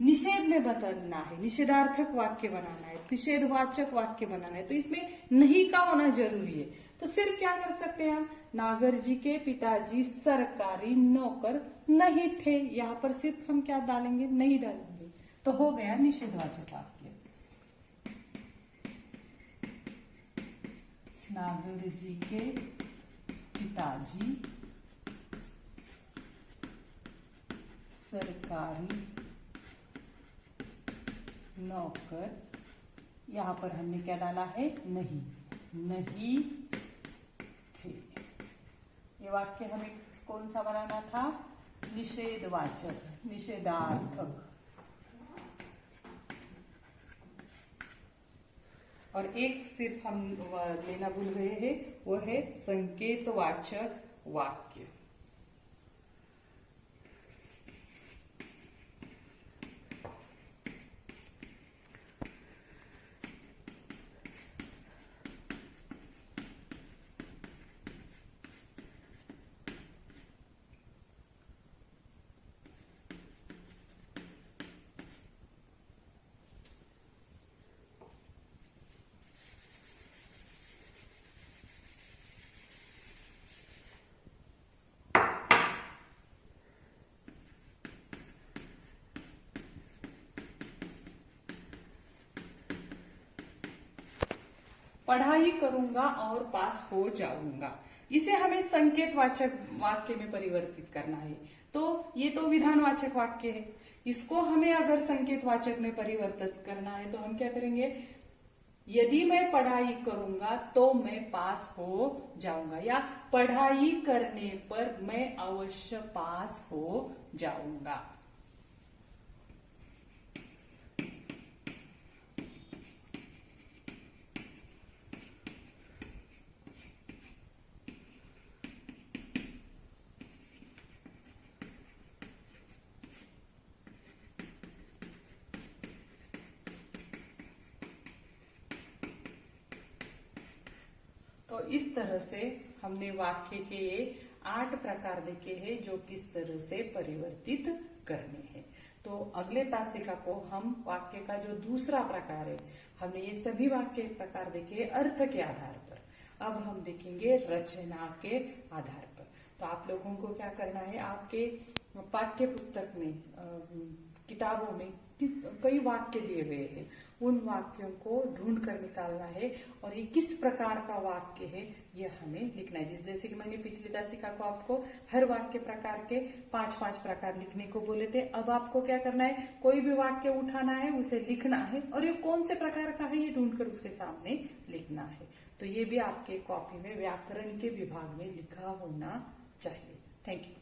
निषेध में बदलना है, निषेधार्थक वाक्य बनाना है, निषेधवाचक वाक्य बनाना है, तो इसमें नहीं का होना जरूरी है। तो सिर्फ क्या कर सकते हैं हम, नागर जी के पिताजी सरकारी नौकर नहीं थे, यहाँ पर सिर्फ हम क्या डालेंगे, नहीं डालेंगे, तो हो गया निषेधवाचक वाक्य। नागर जी के पिताजी सरकारी नौकर, यहां पर हमने क्या डाला है, नहीं, नहीं थे। ये वाक्य हमें कौन सा बनाना था, निषेधवाचक, निषेधार्थक। और एक सिर्फ हम लेना भूल गए हैं, वो है संकेतवाचक वाक्य। पढ़ाई करूंगा और पास हो जाऊंगा, इसे हमें संकेतवाचक वाक्य में परिवर्तित करना है। तो ये तो विधानवाचक वाक्य है, इसको हमें अगर संकेतवाचक में परिवर्तित करना है तो हम क्या करेंगे, यदि मैं पढ़ाई करूंगा तो मैं पास हो जाऊंगा, या पढ़ाई करने पर मैं अवश्य पास हो जाऊंगा। तो इस तरह से हमने वाक्य के 8 प्रकार देखे हैं जो किस तरह से परिवर्तित करने हैं। तो अगले तासिका को हम वाक्य का जो दूसरा प्रकार है, हमने ये सभी वाक्य प्रकार देखे अर्थ के आधार पर, अब हम देखेंगे रचना के आधार पर। तो आप लोगों को क्या करना है, आपके पाठ्य पुस्तक में किताबों में कई वाक्य दिए हुए हैं, उन वाक्यों को ढूंढ कर निकालना है और ये किस प्रकार का वाक्य है ये हमें लिखना है। जैसे कि मैंने पिछली तासिका को आपको हर वाक्य प्रकार के 5-5 प्रकार लिखने को बोले थे। अब आपको क्या करना है, कोई भी वाक्य उठाना है, उसे लिखना है और ये कौन से प्रकार का है ये ढूंढकर उसके सामने लिखना है। तो ये भी आपके कॉपी में व्याकरण के विभाग में लिखा होना चाहिए। Thank you.